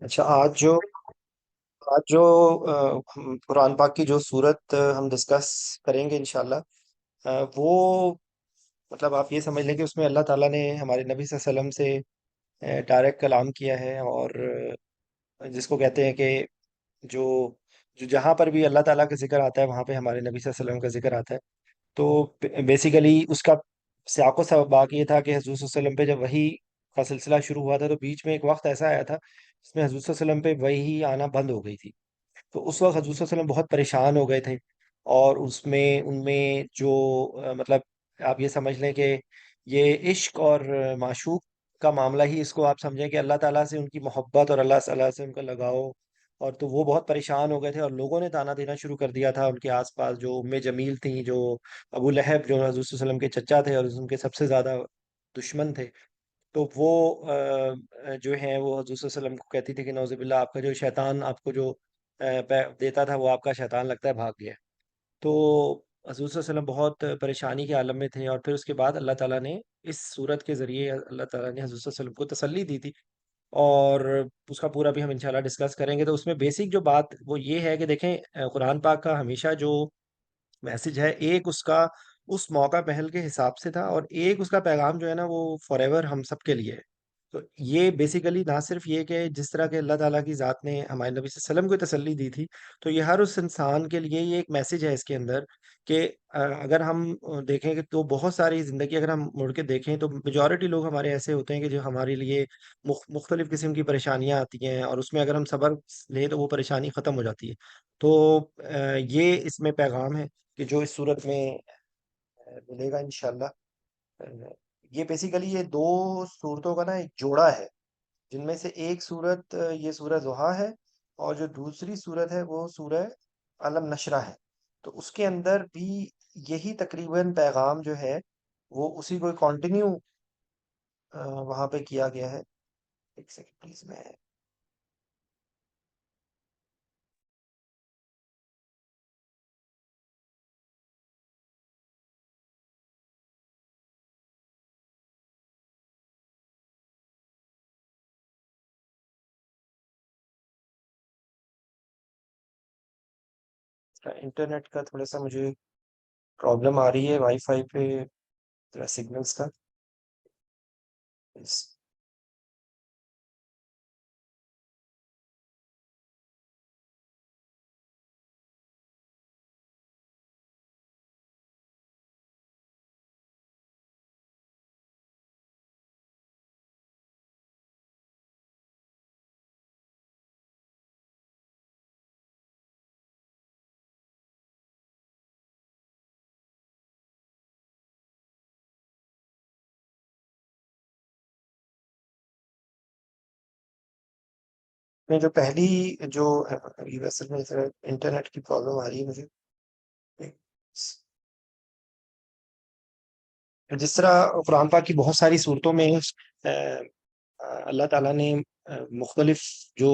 اچھا، آج جو ہم قرآن پاک کی جو صورت ہم ڈسکس کریں گے انشاءاللہ، وہ مطلب آپ یہ سمجھ لیں کہ اس میں اللہ تعالیٰ نے ہمارے نبی صلی اللہ علیہ وسلم سے ڈائریکٹ کلام کیا ہے، اور جس کو کہتے ہیں کہ جو جو جہاں پر بھی اللہ تعالیٰ کا ذکر آتا ہے وہاں پہ ہمارے نبی صلی اللہ علیہ وسلم کا ذکر آتا ہے. تو بیسیکلی اس کا سیاق و سباق یہ تھا کہ حضور صلی اللہ علیہ وسلم پہ جب وحی کا سلسلہ شروع ہوا تھا، تو بیچ میں ایک وقت ایسا آیا تھا جس میں حضور صلی اللہ علیہ وسلم پہ وحی آنا بند ہو گئی تھی. تو اس وقت حضور صلی اللہ علیہ وسلم بہت پریشان ہو گئے تھے، اور ان میں جو مطلب آپ یہ سمجھ لیں کہ یہ عشق اور معشوق کا معاملہ ہی اس کو آپ سمجھیں کہ اللہ تعالیٰ سے ان کی محبت اور اللہ تعالیٰ سے ان کا لگاؤ. اور تو وہ بہت پریشان ہو گئے تھے، اور لوگوں نے تانا دینا شروع کر دیا تھا ان کے آس پاس. جو جمیل تھیں، جو ابو لہب جو حضور صلی اللہ علیہ وسلم کے چچا تھے اور ان کے سب سے زیادہ دشمن تھے، تو وہ جو ہیں وہ حضور صلی اللہ علیہ وسلم کو کہتی تھی کہ نعوذ باللہ، آپ کا جو شیطان آپ کو جو دیتا تھا وہ آپ کا شیطان لگتا ہے بھاگ گیا. تو حضور صلی اللہ علیہ وسلم بہت پریشانی کے عالم میں تھے، اور پھر اس کے بعد اللہ تعالیٰ نے اس صورت کے ذریعے اللہ تعالیٰ نے حضور صلی اللہ علیہ وسلم کو تسلی دی تھی. اور اس کا پورا بھی ہم انشاءاللہ ڈسکس کریں گے. تو اس میں بیسک جو بات وہ یہ ہے کہ دیکھیں، قرآن پاک کا ہمیشہ جو میسج ہے، ایک اس کا اس موقع پہل کے حساب سے تھا، اور ایک اس کا پیغام جو ہے نا وہ فار ایور ہم سب کے لیے ہے. تو یہ بیسیکلی نہ صرف یہ کہ جس طرح کہ اللہ تعالیٰ کی ذات نے ہمارے نبی صلی اللہ علیہ وسلم کو تسلی دی تھی، تو یہ ہر اس انسان کے لیے یہ ایک میسج ہے اس کے اندر کہ اگر ہم دیکھیں کہ تو بہت ساری زندگی اگر ہم مڑ کے دیکھیں تو میجورٹی لوگ ہمارے ایسے ہوتے ہیں کہ جو ہمارے لیے مختلف قسم کی پریشانیاں آتی ہیں، اور اس میں اگر ہم صبر لیں تو وہ پریشانی ختم ہو جاتی ہے. تو یہ اس میں پیغام ہے کہ جو اس صورت میں ملے گا انشاءاللہ. یہ بیسیکلی یہ دو صورتوں کا نا ایک جوڑا ہے، جن میں سے ایک صورت یہ سورہ ضحیٰ ہے، اور جو دوسری صورت ہے وہ سورہ علم نشرہ ہے. تو اس کے اندر بھی یہی تقریباً پیغام جو ہے وہ اسی کو کنٹینیو وہاں پہ کیا گیا ہے. ایک سیکنڈ پلیز، میں انٹرنیٹ کا تھوڑا سا مجھے پرابلم آ رہی ہے، وائی فائی پہ تھوڑا سگنلس کا. میں جو پہلی جو ابھی ویسے میں انٹرنیٹ کی پرابلم آ رہی ہے مجھے. جس طرح قرآن پاک کی بہت ساری صورتوں میں اللہ تعالیٰ نے مختلف جو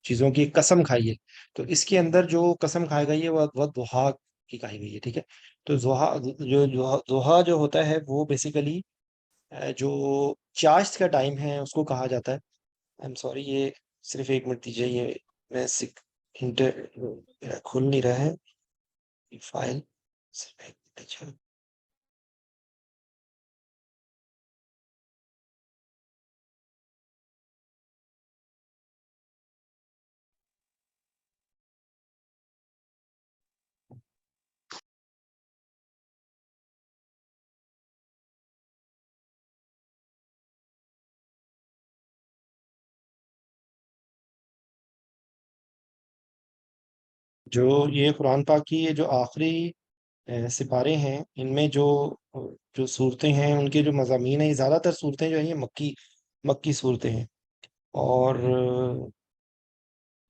چیزوں کی قسم کھائی ہے، تو اس کے اندر جو قسم کھائی گئی ہے وہ ضحیٰ کی کہی گئی ہے. ٹھیک ہے، تو ضحیٰ جو ہوتا ہے وہ بیسیکلی جو چاشت کا ٹائم ہے اس کو کہا جاتا ہے. آئی ایم سوری، یہ صرف ایک منٹ دیجیے، یہ میں انٹر میرا کھل نہیں رہا ہے فائل. صرف ایک منٹ دیجیے. جو یہ قرآن پاک کی یہ جو آخری سپارے ہیں، ان میں جو صورتیں ہیں ان کے جو مضامین ہیں، یہ زیادہ تر صورتیں جو ہیں یہ مکی صورتیں ہیں. اور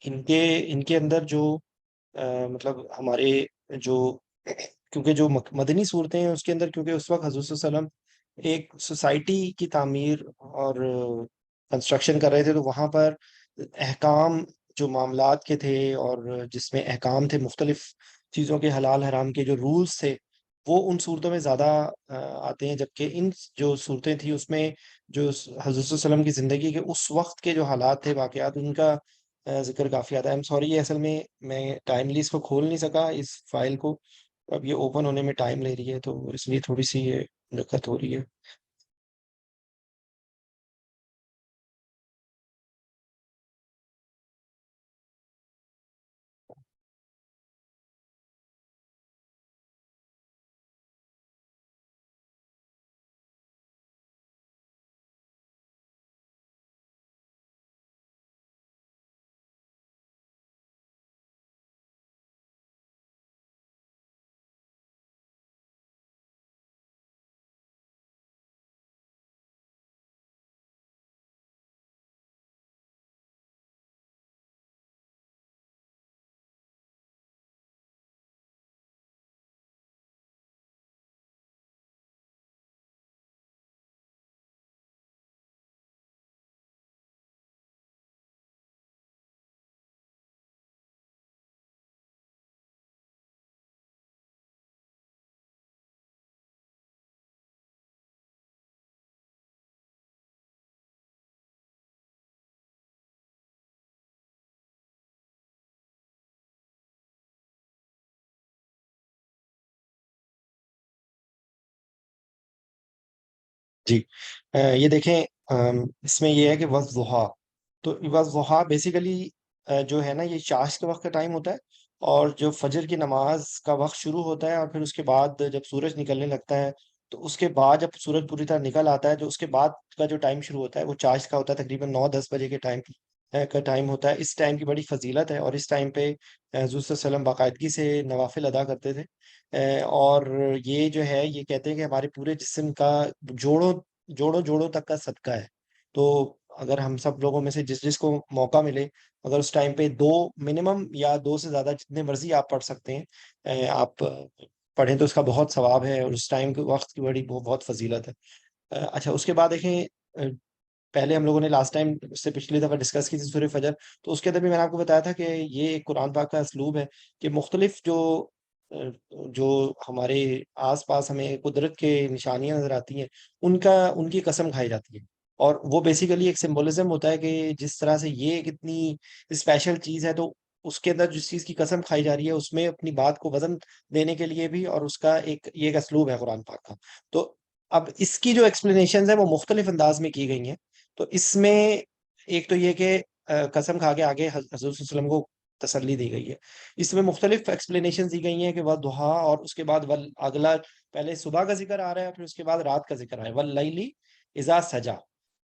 ان کے اندر جو مطلب ہمارے جو کیونکہ جو مدنی صورتیں ہیں اس کے اندر، کیونکہ اس وقت حضور صلی اللہ علیہ وسلم ایک سوسائٹی کی تعمیر اور کنسٹرکشن کر رہے تھے، تو وہاں پر احکام جو معاملات کے تھے، اور جس میں احکام تھے مختلف چیزوں کے حلال حرام کے جو رولز تھے، وہ ان صورتوں میں زیادہ آتے ہیں، جبکہ ان جو صورتیں تھیں اس میں جو حضرت صلی اللہ علیہ وسلم کی زندگی کے اس وقت کے جو حالات تھے، واقعات، ان کا ذکر کافی آتا ہے. ایم سوری، یہ اصل میں ٹائملی اس کو کھول نہیں سکا اس فائل کو. اب یہ اوپن ہونے میں ٹائم لے رہی ہے، تو اس لیے تھوڑی سی یہ دقت ہو رہی ہے. جی. یہ دیکھیں، اس میں یہ ہے کہ والضحیٰ، تو والضحیٰ بیسیکلی جو ہے نا، یہ چاش کے وقت کا ٹائم ہوتا ہے، اور جو فجر کی نماز کا وقت شروع ہوتا ہے، اور پھر اس کے بعد جب سورج نکلنے لگتا ہے، تو اس کے بعد جب سورج پوری طرح نکل آتا ہے، جو اس کے بعد کا جو ٹائم شروع ہوتا ہے وہ چاش کا ہوتا ہے، تقریباً 9-10 بجے کے ٹائم کا ٹائم ہوتا ہے. اس ٹائم کی بڑی فضیلت ہے، اور اس ٹائم پہ حضور صلی اللہ علیہ وسلم باقاعدگی سے نوافل ادا کرتے تھے. اور یہ جو ہے، یہ کہتے ہیں کہ ہمارے پورے جسم کا جوڑوں جوڑوں جوڑوں تک کا صدقہ ہے. تو اگر ہم سب لوگوں میں سے جس جس کو موقع ملے، اگر اس ٹائم پہ دو منیمم یا دو سے زیادہ جتنے مرضی آپ پڑھ سکتے ہیں، آپ پڑھیں تو اس کا بہت ثواب ہے، اور اس ٹائم کے وقت کی بڑی بہت فضیلت ہے. اچھا، اس کے بعد دیکھیں، پہلے ہم لوگوں نے لاسٹ ٹائم اس سے پچھلی دفعہ ڈسکس کی تھی سورہ فجر. تو اس کے اندر بھی میں نے آپ کو بتایا تھا کہ یہ ایک قرآن پاک کا اسلوب ہے کہ مختلف جو ہمارے آس پاس ہمیں قدرت کے نشانیاں نظر آتی ہیں، ان کی قسم کھائی جاتی ہے. اور وہ بیسیکلی ایک سمبولزم ہوتا ہے کہ جس طرح سے یہ ایک اتنی اسپیشل چیز ہے، تو اس کے اندر جس چیز کی قسم کھائی جا رہی ہے اس میں اپنی بات کو وزن دینے کے لیے بھی، اور اس کا یہ ایک اسلوب ہے قرآن پاک کا. تو اب اس کی جو ایکسپلینیشنز ہیں وہ مختلف انداز میں کی گئی ہیں. تو اس میں ایک تو یہ کہ قسم کھا کے آگے حضرت صلی اللہ علیہ وسلم کو تسلی دی گئی ہے. اس میں مختلف ایکسپلینیشن دی گئی ہیں کہ وہ دہا، اور اس کے بعد اگلا پہلے صبح کا ذکر آ رہا ہے، پھر اس کے بعد رات کا ذکر آ رہا ہے، واللیلی اذا سجا.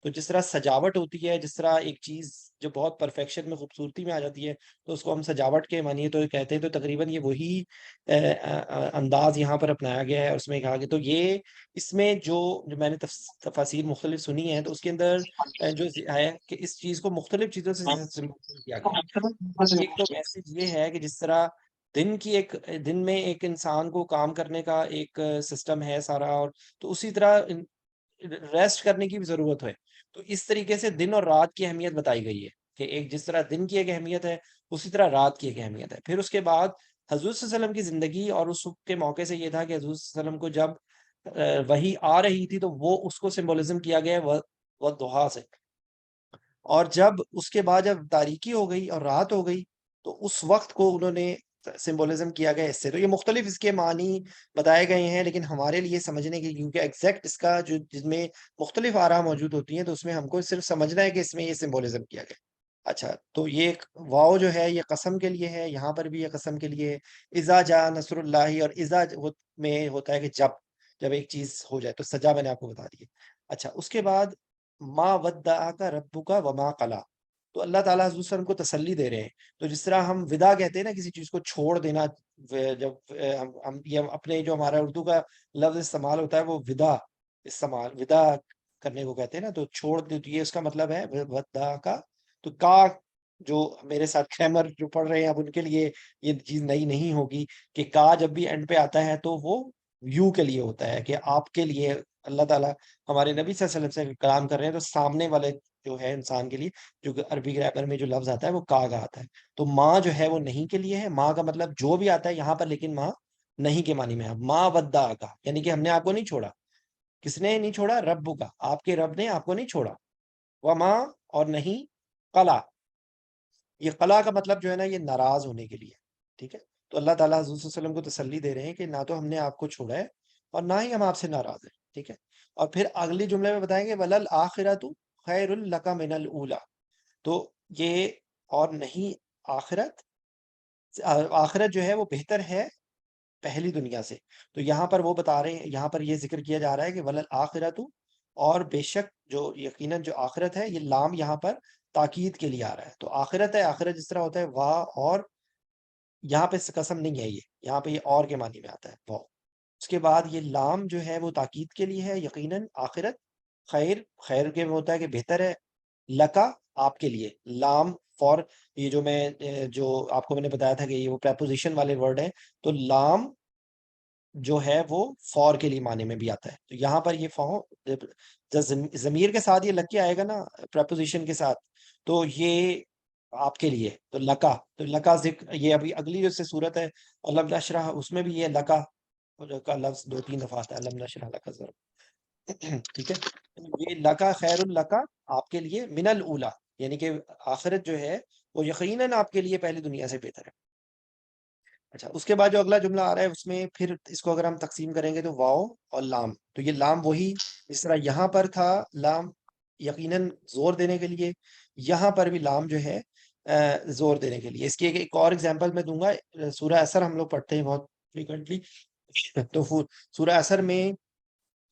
تو جس طرح سجاوٹ ہوتی ہے، جس طرح ایک چیز جو بہت پرفیکشن میں، خوبصورتی میں آ جاتی ہے، تو اس کو ہم سجاوٹ کے معنی تو کہتے ہیں. تو تقریباً یہ وہی انداز یہاں پر اپنایا گیا ہے، اور اس میں کہا گیا. تو یہ اس میں جو میں نے تفاسیر مختلف سنی ہیں، تو اس کے اندر جو ہے کہ اس چیز کو مختلف چیزوں سے symbolize کیا گیا ہے. ایک تو میسج یہ ہے کہ جس طرح دن میں ایک انسان کو کام کرنے کا ایک سسٹم ہے سارا، اور تو اسی طرح ریسٹ کرنے کی بھی ضرورت ہے. تو اس طریقے سے دن اور رات کی اہمیت بتائی گئی ہے کہ ایک جس طرح دن کی ایک اہمیت ہے، اسی طرح رات کی ایک اہمیت ہے. پھر اس کے بعد حضور صلی اللہ علیہ وسلم کی زندگی اور اس وقت کے موقع سے یہ تھا کہ حضور صلی اللہ علیہ وسلم کو جب وہی آ رہی تھی، تو وہ اس کو سمبولزم کیا گیا ہے والضحیٰ سے. اور جب اس کے بعد جب تاریکی ہو گئی اور رات ہو گئی، تو اس وقت کو انہوں نے سمبولزم کیا گیا اس سے. تو یہ مختلف اس کے معنی بتائے گئے ہیں، لیکن ہمارے لیے سمجھنے کی، کیونکہ ایگزیکٹ اس کا جس میں مختلف آراء موجود ہوتی ہیں، تو اس میں ہم کو صرف سمجھنا ہے کہ اس میں یہ سمبولزم کیا گیا. اچھا، تو یہ ایک واؤ جو ہے یہ قسم کے لیے ہے، یہاں پر بھی یہ قسم کے لیے ہے. اذا جاء نصر اللہ، اور اذا میں ہوتا ہے کہ جب ایک چیز ہو جائے، تو سجا میں نے آپ کو بتا دی ہے. اچھا، اس کے بعد ما ودعک ربک وما قلی. تو اللہ تعالیٰ حضور صلی اللہ علیہ وسلم کو تسلی دے رہے ہیں. تو جس طرح ہم ودا کہتے ہیں نا، کسی چیز کو چھوڑ دینا، جب یہ اپنے جو ہمارا اردو کا لفظ استعمال ہوتا ہے وہ ودا کرنے کو کہتے ہیں نا، تو چھوڑ دے. تو یہ اس کا مطلب ہے ودا کا. تو کا جو میرے ساتھ خیمر جو پڑھ رہے ہیں، اب ان کے لیے یہ چیز نئی نہیں ہوگی کہ کا جب بھی اینڈ پہ آتا ہے تو وہ یو کے لیے ہوتا ہے، کہ آپ کے لیے. اللہ تعالیٰ ہمارے نبی صلی اللہ علیہ وسلم سے کلام کر رہے ہیں، تو سامنے والے جو ہے انسان کے لیے، جو عربی گرامر میں جو لفظ آتا ہے وہ کا آتا ہے. تو ماں جو ہے وہ نہیں کے لیے ہے. ماں کا مطلب جو بھی آتا ہے یہاں پر، لیکن ماں نہیں کے معنی میں ہے، ما ودع کا یعنی کہ ہم نے آپ کو نہیں چھوڑا. کس نے نہیں چھوڑا؟ رب کا، آپ کے رب نے آپ کو نہیں چھوڑا. وما اور نہیں، قلا. یہ قلا کا مطلب جو ہے نا یہ ناراض ہونے کے لیے. ٹھیک ہے، تو اللہ تعالیٰ حضور صلی اللہ علیہ وسلم کو تسلی دے رہے ہیں کہ نہ تو ہم نے آپ کو چھوڑا ہے اور نہ ہی ہم آپ سے ناراض ہیں. ٹھیک ہے، اور پھر اگلی جملے میں بتائیں گے ولل آخرت خیر لک من الاولی. تو یہ اور نہیں، آخرت، آخرت جو ہے وہ بہتر ہے پہلی دنیا سے. تو یہاں پر وہ بتا رہے ہیں، یہاں پر یہ ذکر کیا جا رہا ہے کہ ولل آخرت، اور بے شک جو یقیناً جو آخرت ہے، یہ لام یہاں پر تاکید کے لیے آ رہا ہے. تو آخرت ہے، آخرت جس طرح ہوتا ہے واہ، اور یہاں پہ قسم نہیں ہے، یہ یہاں پہ یہ اور کے معنی میں آتا ہے واہ. اس کے بعد یہ لام جو ہے وہ تاکید کے لیے ہے، یقیناً آخرت خیر، خیر کے میں ہوتا ہے کہ بہتر ہے، لکا آپ کے لیے، لام فور. یہ جو میں جو آپ کو میں نے بتایا تھا کہ یہ وہ پریپوزیشن والے ورڈ ہیں، تو لام جو ہے وہ فور کے لیے معنی میں بھی آتا ہے. تو یہاں پر یہ ضمیر کے ساتھ یہ لگ کے آئے گا نا، پریپوزیشن کے ساتھ، تو یہ آپ کے لیے. تو لکا، تو لکا ذکر یہ ابھی اگلی جو سے صورت ہے علم نشرح، اس میں بھی یہ لکا کا لفظ 2-3 دفعہ آتا ہے، علم نشرح لکا ضرب. ٹھیک ہے، یہ لکا خیر الکا آپ کے لیے من الاولی، یعنی کہ آخرت جو ہے وہ یقیناً آپ کے لیے پہلی دنیا سے بہتر ہے. اچھا، اس کے بعد جو اگلا جملہ آ رہا ہے اس میں پھر اس کو اگر ہم تقسیم کریں گے تو واؤ اور لام. تو یہ لام وہی جس طرح یہاں پر تھا لام یقیناً زور دینے کے لیے، یہاں پر بھی لام جو ہے زور دینے کے لیے. اس کی ایک اور اگزامپل میں دوں گا. سورہ اثر ہم لوگ پڑھتے ہیں بہت فریکوینٹلی. تو سورہ اثر میں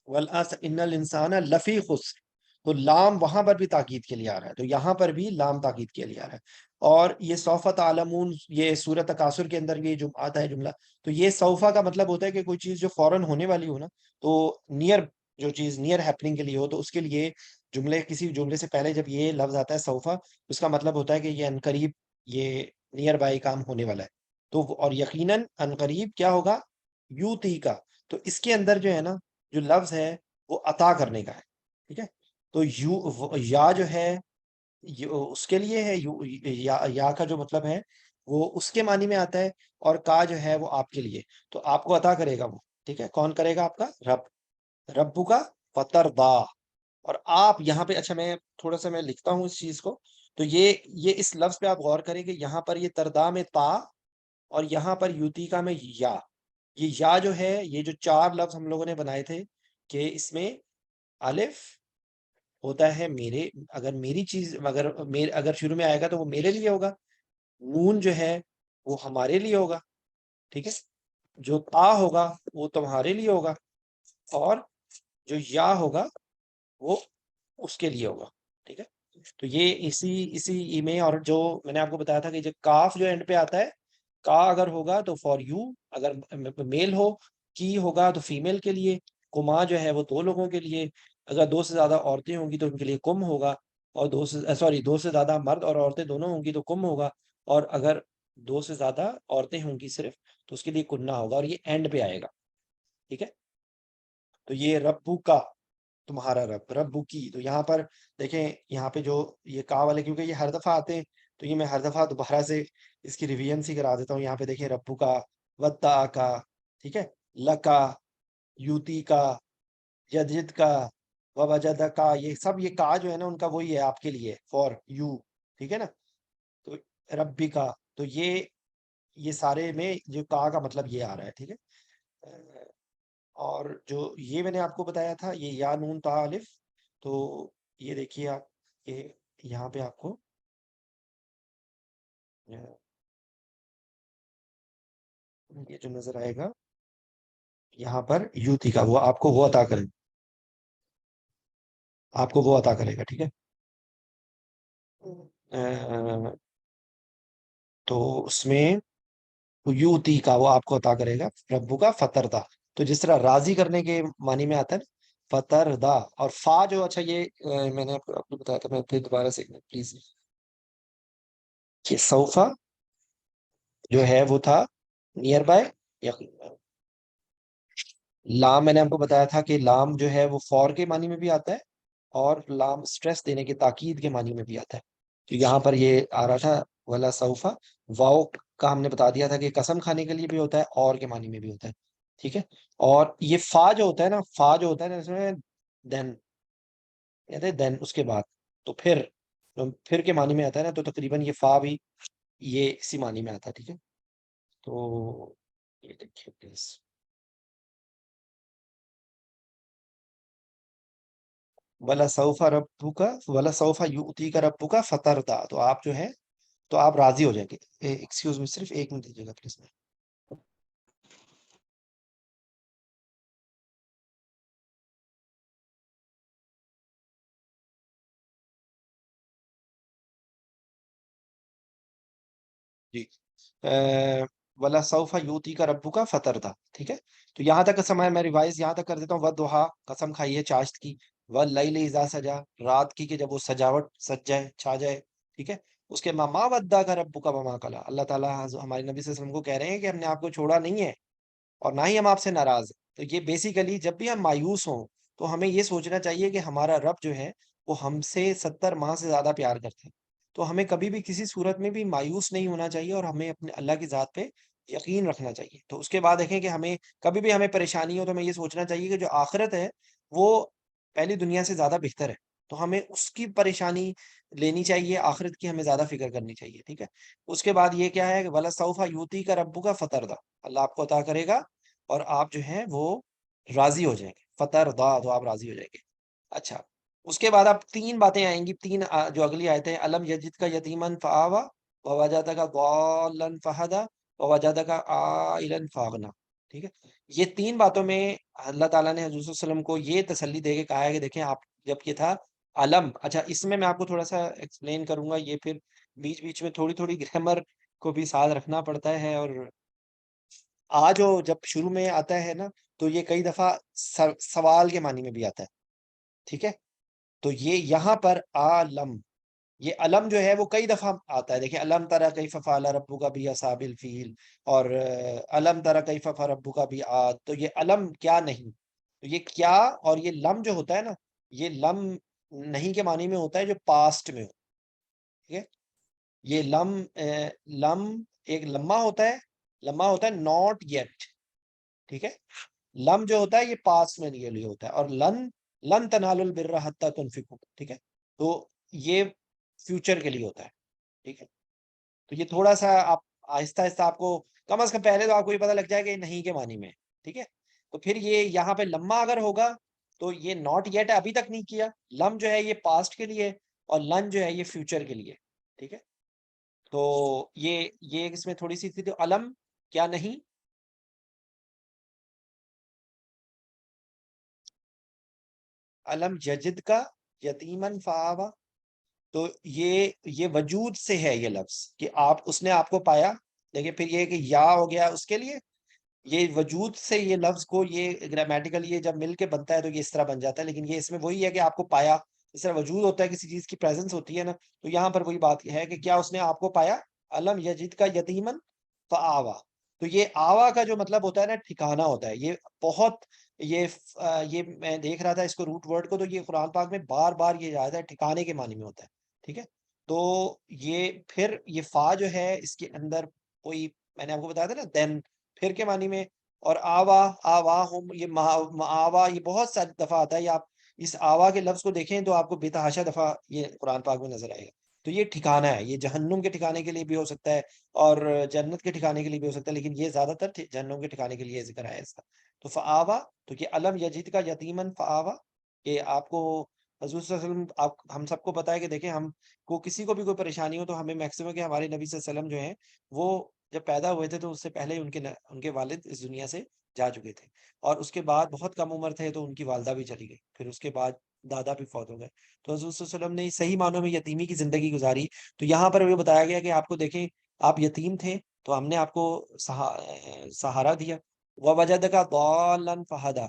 والعصر ان الانسان لفی خسر، تو لام وہاں پر بھی تاکید کے لیے آ رہا ہے، تو یہاں پر بھی لام تاکید کے لیے آ رہا ہے. اور یہ سوف تعلمون، یہ سورۃ تکاثر کے اندر یہ جو آتا ہے جملہ، تو یہ سوفا کا مطلب ہوتا ہے کہ کوئی چیز جو فوراً ہونے والی ہو نا، تو نیئر، جو چیز نیئر ہیپننگ کے لیے ہو، تو اس کے لیے جملے، کسی جملے سے پہلے جب یہ لفظ آتا ہے سوفا، اس کا مطلب ہوتا ہے کہ یہ عنقریب، یہ نیئر بائی کام ہونے والا ہے. تو اور یقیناً عنقریب کیا ہوگا؟ یوتی کا. تو اس کے اندر جو ہے نا جو لفظ ہے وہ عطا کرنے کا ہے. ٹھیک ہے، تو یا جو ہے اس کے لیے ہے، یا کا جو مطلب ہے وہ اس کے معنی میں آتا ہے، اور کا جو ہے وہ آپ کے لیے. تو آپ کو عطا کرے گا وہ. ٹھیک ہے، کون کرے گا؟ آپ کا رب. ربو کا فتردا. اور آپ یہاں پہ، اچھا میں تھوڑا سا میں لکھتا ہوں اس چیز کو. تو یہ اس لفظ پہ آپ غور کریں کہ یہاں پر یہ تردا میں تا، اور یہاں پر یوتیکا میں یا. یہ یا جو ہے، یہ جو 4 لفظ ہم لوگوں نے بنائے تھے کہ اس میں الف ہوتا ہے میرے، اگر میری چیز، اگر شروع میں آئے گا تو وہ میرے لیے ہوگا. نون جو ہے وہ ہمارے لیے ہوگا. ٹھیک ہے، جو تا ہوگا وہ تمہارے لیے ہوگا، اور جو یا ہوگا وہ اس کے لیے ہوگا. ٹھیک ہے، تو یہ اسی میں، اور جو میں نے آپ کو بتایا تھا کہ جو کاف جو اینڈ پہ آتا ہے، کا اگر ہوگا تو فار یو، اگر میل ہو، کی ہوگا تو فیمیل کے لیے، کما جو ہے وہ 2 لوگوں کے لیے، اگر 2 سے زیادہ عورتیں ہوں گی تو ان کے لیے کم ہوگا، اور 2 سے زیادہ مرد اور عورتیں دونوں ہوں گی تو کم ہوگا، اور اگر 2 سے زیادہ عورتیں ہوں گی صرف تو اس کے لیے کننا ہوگا، اور یہ اینڈ پہ آئے گا. ٹھیک ہے، تو یہ ربو کا، تمہارا رب، ربو کی. تو یہاں پر دیکھیں، یہاں پہ جو یہ کا والے، کیونکہ یہ ہر دفعہ آتے ہیں تو یہ میں ہر دفعہ دوبارہ سے اس کی ریویژن سی کرا دیتا ہوں. یہاں پہ دیکھیں ربو کا، ودا کا، ٹھیک ہے، لکا، یوتی کا، یجد کا، وجد کا، یہ سب یہ کا جو ہے نا ان کا وہی ہے آپ کے لیے، فور یو. ٹھیک ہے نا، تو ربی کا، تو یہ سارے میں جو کا مطلب یہ آ رہا ہے. ٹھیک ہے، اور جو یہ میں نے آپ کو بتایا تھا یہ یا نون تا الف، تو یہ دیکھیے آپ، یہ یہاں پہ آپ کو یہ جو نظر آئے گا یہاں پر یوتی کا، وہ آپ کو وہ عطا کرے، آپ کو وہ عطا کرے گا. ٹھیک ہے، تو اس میں یوتی کا وہ آپ کو عطا کرے گا، ربو کا فتر دا. تو جس طرح راضی کرنے کے معنی میں آتا ہے نا فتر دا. اور فا جو، اچھا یہ میں نے آپ کو بتایا تھا، میں پھر دوبارہ سے پلیز، کہ سوفا جو ہے وہ تھا نیئر بائی. لام میں نے آپ کو بتایا تھا کہ لام جو ہے وہ فور کے معنی میں بھی آتا ہے، اور لام سٹریس دینے کے، تاکید کے معنی میں بھی آتا ہے. تو یہاں پر یہ آ رہا تھا ولا سوفا، واؤ کا ہم نے بتا دیا تھا کہ قسم کھانے کے لیے بھی ہوتا ہے اور کے معنی میں بھی ہوتا ہے، ٹھیک ہے. اور یہ فا جو ہوتا ہے نا، فا جو ہوتا ہے نا اس میں دین، کہتے ہیں دین اس کے بعد، تو پھر کے معنی میں آتا ہے نا، تو تقریباً یہ فا بھی یہ اسی معنی میں آتا ہے، ٹھیک ہے. تو یہ دیکھیے پلیز، ولا سوفا ربو کا، ولا سوفا یوتی کا ربو کا فتردا، تو آپ جو ہے تو آپ راضی ہو جائیں گے. ایکسکیوز می، صرف ایک منٹ دیجیے گا پلیز. جی، ولا سوفا یوتی کا ربو کا فطر تھا، ٹھیک ہے. تو یہاں تک کا سمے میں ریوائز یہاں تک کر دیتا ہوں. ودحا، قسم کھائیے چاشت کی. واللیل اذا سجا، رات کی کہ جب وہ سجاوٹ سج جائے، چھا جائے، ٹھیک ہے. اس کے ما ودا کا ربو کا وما کلا، اللہ تعالیٰ ہمارے نبی صلی اللہ علیہ وسلم کو کہہ رہے ہیں کہ ہم نے آپ کو چھوڑا نہیں ہے اور نہ ہی ہم آپ سے ناراض ہیں. تو یہ بیسیکلی جب بھی ہم مایوس ہوں تو ہمیں یہ سوچنا چاہیے کہ ہمارا رب جو ہے وہ ہم سے 70 ماہ سے زیادہ پیار کرتے ہیں. تو ہمیں کبھی بھی کسی صورت میں بھی مایوس نہیں ہونا چاہیے اور ہمیں اپنے اللہ کی ذات پہ یقین رکھنا چاہیے. تو اس کے بعد دیکھیں کہ ہمیں کبھی بھی ہمیں پریشانی ہو تو ہمیں یہ سوچنا چاہیے کہ جو آخرت ہے وہ پہلی دنیا سے زیادہ بہتر ہے. تو ہمیں اس کی پریشانی لینی چاہیے، آخرت کی ہمیں زیادہ فکر کرنی چاہیے، ٹھیک ہے. اس کے بعد یہ کیا ہے کہ ولا سوفا یوتی کا ربو کا فتردا، اللہ آپ کو عطا کرے گا اور آپ جو ہیں وہ راضی ہو جائیں گے. فتر دا، تو آپ راضی ہو جائیں گے. اچھا، اس کے بعد اب تین باتیں آئیں گی، تین جو اگلی آیتیں ہیں. علم یجد کا یتیمن فآوا، ووجد کا ضالا فہدا، ووجد کا عائلا فاغنا، ٹھیک ہے. یہ تین باتوں میں اللہ تعالیٰ نے حضور صلی اللہ علیہ وسلم کو یہ تسلی دے کے کہا ہے کہ دیکھیں آپ، جب یہ تھا علم. اچھا، اس میں آپ کو تھوڑا سا ایکسپلین کروں گا، یہ پھر بیچ بیچ میں تھوڑی تھوڑی گرامر کو بھی ساتھ رکھنا پڑتا ہے. اور آج جو جب شروع میں آتا ہے نا تو یہ کئی دفعہ سوال کے معنی میں بھی آتا ہے، ٹھیک ہے. تو یہ یہاں پر عالم، یہ علم جو ہے وہ کئی دفعہ آتا ہے. دیکھیں، علم ترا کیف فعل ربک باصحاب الفیل، اور علم ترا کیف فعل ربک بعاد. تو یہ علم کیا نہیں، تو یہ کیا اور یہ لم جو ہوتا ہے نا، یہ لم نہیں کے معنی میں ہوتا ہے جو پاسٹ میں ہو، ٹھیک ہے. یہ لم ایک لمحہ ہوتا ہے، لمحہ ہوتا ہے ناٹ یٹ، ٹھیک ہے. لم جو ہوتا ہے یہ پاس میں لیے ہوتا ہے. اور لن تنالوا البر حتی تنفقوا، ٹھیک ہے. تو یہ فیوچر کے لیے ہوتا ہے، ٹھیک ہے. تو یہ تھوڑا سا آپ آہستہ آہستہ آپ کو کم از کم پہلے تو آپ کو یہ پتا لگ جائے گا یہ نہیں کے معنی میں، ٹھیک ہے. تو پھر یہ یہاں پہ لمحہ اگر ہوگا تو یہ ناٹ یٹ ابھی تک نہیں کیا. لم جو ہے یہ پاسٹ کے لیے اور لن جو ہے یہ فیوچر کے لیے، ٹھیک ہے. تو یہ اس میں تھوڑی سی تھی. تو علم کیا نہیں، علم یجد کا یتیمن فآوا. تو یہ وجود سے ہے یہ لفظ کہ آپ، اس نے آپ کو پایا. دیکھیں پھر یہ کہ یا ہو گیا اس کے لیے، یہ وجود سے یہ لفظ کو، یہ گرامیٹیکل یہ جب مل کے بنتا ہے تو یہ اس طرح بن جاتا ہے. لیکن یہ اس میں وہی ہے کہ آپ کو پایا، اس طرح وجود ہوتا ہے کسی چیز کی پریزنس ہوتی ہے نا. تو یہاں پر وہی بات ہے کہ کیا اس نے آپ کو پایا. علم یجد کا یتیمن فآوا، تو یہ آوا کا جو مطلب ہوتا ہے نا ٹھکانہ ہوتا ہے. یہ بہت یہ میں دیکھ رہا تھا اس کو روٹ ورڈ کو، تو یہ قرآن پاک میں بار بار یہ آتا ہے، ٹھکانے کے معنی میں ہوتا ہے، ٹھیک ہے. تو یہ پھر یہ فا جو ہے اس کے اندر کوئی، میں نے آپ کو بتایا تھا نا دین، پھر کے معنی میں. اور آوا، آوا ہم، یہ آوا یہ بہت ساری دفعہ آتا ہے. یہ آپ اس آوا کے لفظ کو دیکھیں تو آپ کو بے تحاشا دفعہ یہ قرآن پاک میں نظر آئے گا. تو یہ ٹھکانہ ہے، یہ جہنم کے ٹھکانے کے لیے بھی ہو سکتا ہے اور جنت کے ٹھکانے کے لیے بھی ہو سکتا ہے، لیکن یہ زیادہ تر جہنم کے ٹھکانے کے لیے ذکر ہے اس کا. تو فآوا، تو یہ علم یجد کا یتیمن فآوا، کہ آپ کو حضور صلی اللہ علیہ وسلم، ہم سب کو پتا ہے کہ دیکھیں ہم کو کسی کو بھی کوئی پریشانی ہو تو ہمیں میکسیمم کہ ہمارے نبی صلی اللہ علیہ وسلم جو ہیں وہ جب پیدا ہوئے تھے تو اس سے پہلے ان کے والد اس دنیا سے جا چکے تھے. اور اس کے بعد بہت کم عمر تھے تو ان کی والدہ بھی چلی گئی، پھر اس کے بعد دادا بھی فوت ہو گئے. تو حضور صلی اللہ علیہ وسلم نے صحیح معنوں میں یتیمی کی زندگی گزاری. تو یہاں پر یہ بتایا گیا کہ آپ کو دیکھیں آپ یتیم تھے تو ہم نے آپ کو سہارا دیا. وَوَجَدَكَ ضَالًّا فَهَدَىٰ.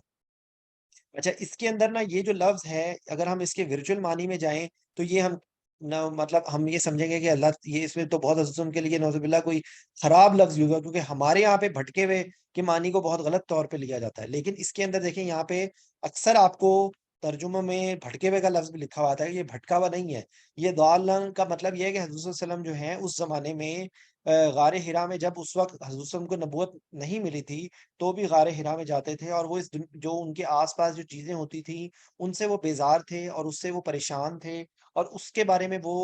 اچھا، اس کے اندر نا یہ جو لفظ ہے اگر ہم اس کے ورچوئل معنی میں جائیں تو یہ ہم نہ مطلب ہم یہ سمجھیں گے کہ اللہ، یہ اس میں تو بہت حضرت کے لیے نعوذ باللہ کوئی خراب لفظ ہوگا، کیونکہ ہمارے یہاں پہ بھٹکے ہوئے کے معنی کو بہت غلط طور پہ لیا جاتا ہے. لیکن اس کے اندر دیکھیں یہاں پہ اکثر آپ کو ترجمہ میں بھٹکے ہوئے کا لفظ بھی لکھا ہوا تھا، یہ بھٹکا ہوا نہیں ہے۔ یہ ضالن کا مطلب یہ ہے کہ حضور صلی اللہ علیہ وسلم جو ہیں اس زمانے میں غار ہرا میں، جب اس وقت حضور صلی اللہ علیہ وسلم کو نبوت نہیں ملی تھی، تو بھی غار ہرا میں جاتے تھے، اور وہ جو ان کے آس پاس جو چیزیں ہوتی تھیں ان سے وہ بیزار تھے اور اس سے وہ پریشان تھے، اور اس کے بارے میں وہ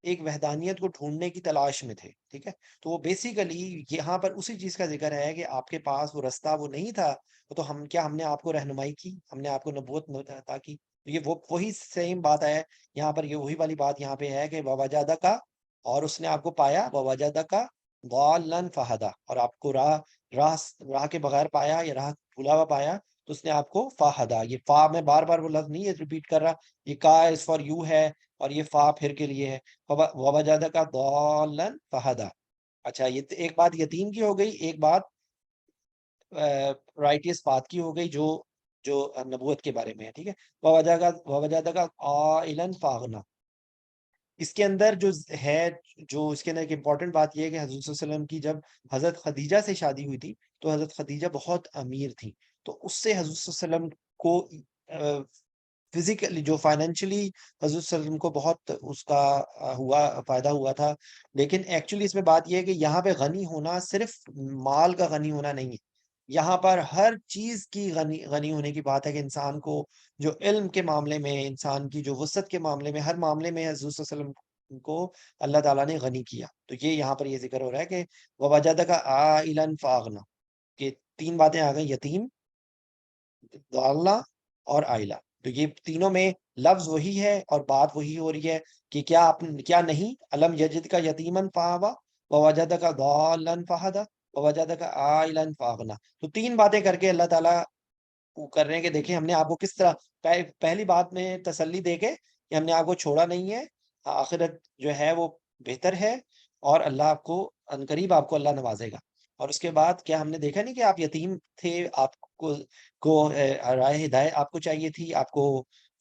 ایک وحدانیت کو ڈھونڈنے کی تلاش میں تھے، ٹھیک ہے۔ تو وہ بیسیکلی یہاں پر اسی چیز کا ذکر ہے کہ آپ کے پاس وہ رستہ وہ نہیں تھا، تو ہم نے آپ کو رہنمائی کی، ہم نے آپ کو نبوت عطا کی۔ تو یہ وہی سیم بات ہے یہاں پر، یہ وہی والی بات یہاں پہ ہے کہ ووجدہ کا، اور اس نے آپ کو پایا، ووجدہ کا ضالن فہدا، اور آپ کو راہ راہ کے بغیر پایا یا راہ بھولا ہوا پایا، تو اس نے آپ کو فہدا، یہ فا میں بار بار وہ لفظ نہیں ہے ریپیٹ کر رہا، یہ کا از فار یو ہے، اور یہ فا پھر کے لیے ہے، ووجدہ کا ضالن فہدا۔ اچھا، یہ ایک بات یتیم کی ہو گئی، ایک بات رائٹیس بات کی ہو گئی جو جو نبوت کے بارے میں ہے، ٹھیک ہے۔ ووجدہ کا عائلاً فاغنا، اس کے اندر جو ہے، جو اس کے اندر ایک امپورٹنٹ بات یہ ہے کہ حضرت صلی اللہ علیہ وسلم کی جب حضرت خدیجہ سے شادی ہوئی تھی، تو حضرت خدیجہ بہت امیر تھی، تو اس سے حضرت صلی اللہ علیہ وسلم کو فزیکلی جو فائنینشلی حضرت صلی اللہ علیہ وسلم کو بہت اس کا فائدہ ہوا تھا۔ لیکن ایکچولی اس میں بات یہ ہے کہ یہاں پہ غنی ہونا صرف مال کا غنی ہونا نہیں ہے، یہاں پر ہر چیز کی غنی ہونے کی بات ہے، کہ انسان کو جو علم کے معاملے میں، انسان کی جو وسعت کے معاملے میں، ہر معاملے میں حضرت صلی اللہ علیہ وسلم کو اللہ تعالیٰ نے غنی کیا۔ تو یہ یہاں پر یہ ذکر ہو رہا ہے کہ ووجدہ کا عائلاً فاغنا، کہ تین باتیں آ گئی، یتیم، ضالہ اور عائلہ۔ تو یہ تینوں میں لفظ وہی ہے اور بات وہی ہو رہی ہے، کہ کیا نہیں، علم یجد کا یتیمن فآوا، ووجدہ کا ضالن فہدا، ووجدہ کا عائلاً فاغنا۔ تو تین باتیں کر کے اللہ تعالیٰ وہ کر رہے ہیں کہ دیکھیں ہم نے آپ کو کس طرح، پہلی بات میں تسلی دے کے کہ ہم نے آپ کو چھوڑا نہیں ہے، آخرت جو ہے وہ بہتر ہے، اور اللہ آپ کو عنقریب آپ کو اللہ نوازے گا۔ اور اس کے بعد کیا ہم نے دیکھا نہیں کہ آپ یتیم تھے، آپ کو راہ ہدایت آپ کو چاہیے تھی، آپ کو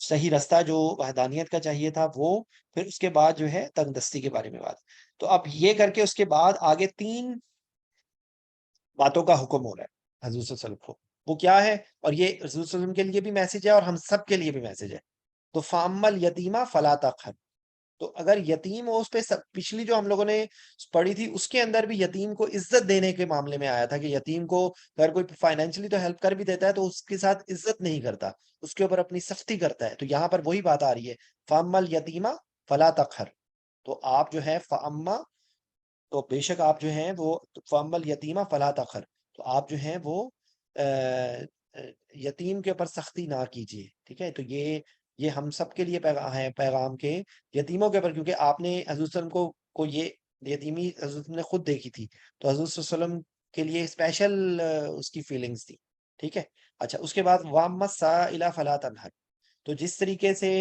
صحیح رستہ جو وحدانیت کا چاہیے تھا وہ، پھر اس کے بعد جو ہے تنگ دستی کے بارے میں بات۔ تو اب یہ کر کے اس کے بعد آگے تین باتوں کا حکم ہو رہا ہے حضور صلی اللہ علیہ وسلم کو، وہ کیا ہے، اور یہ حضور صلی اللہ علیہ وسلم کے لیے بھی میسج ہے اور ہم سب کے لیے بھی میسج ہے۔ تو فامل یتیمہ فلا تقہر، تو اگر یتیم ہو، اس پہ پچھلی جو ہم لوگوں نے پڑھی تھی اس کے اندر بھی یتیم کو عزت دینے کے معاملے میں آیا تھا، کہ یتیم کو اگر کوئی فائنینشلی تو ہیلپ کر بھی دیتا ہے تو اس کے ساتھ عزت نہیں کرتا، اس کے اوپر اپنی سختی کرتا ہے۔ تو یہاں پر وہی بات آ رہی ہے، فامل یتیمہ فلا تقہر، تو آپ جو ہے فاما، تو بے شک آپ جو ہیں وہ فامل یتیمہ فلا تقہر، تو آپ جو ہیں وہ یتیم کے اوپر سختی نہ کیجیے، ٹھیک ہے۔ تو یہ ہم سب کے لیے پیغام ہے، پیغام کے یتیموں کے اوپر، کیونکہ آپ نے حضرت صلی اللہ علیہ وسلم کو یہ یتیمی حضرت نے خود دیکھی تھی، تو حضرت صلی اللہ علیہ وسلم کے لیے اسپیشل اس کی فیلنگز تھی، ٹھیک ہے۔ اچھا، اس کے بعد وَأَمَّا السَّائِلَ فَلَا تَنْهَرْ، تو جس طریقے سے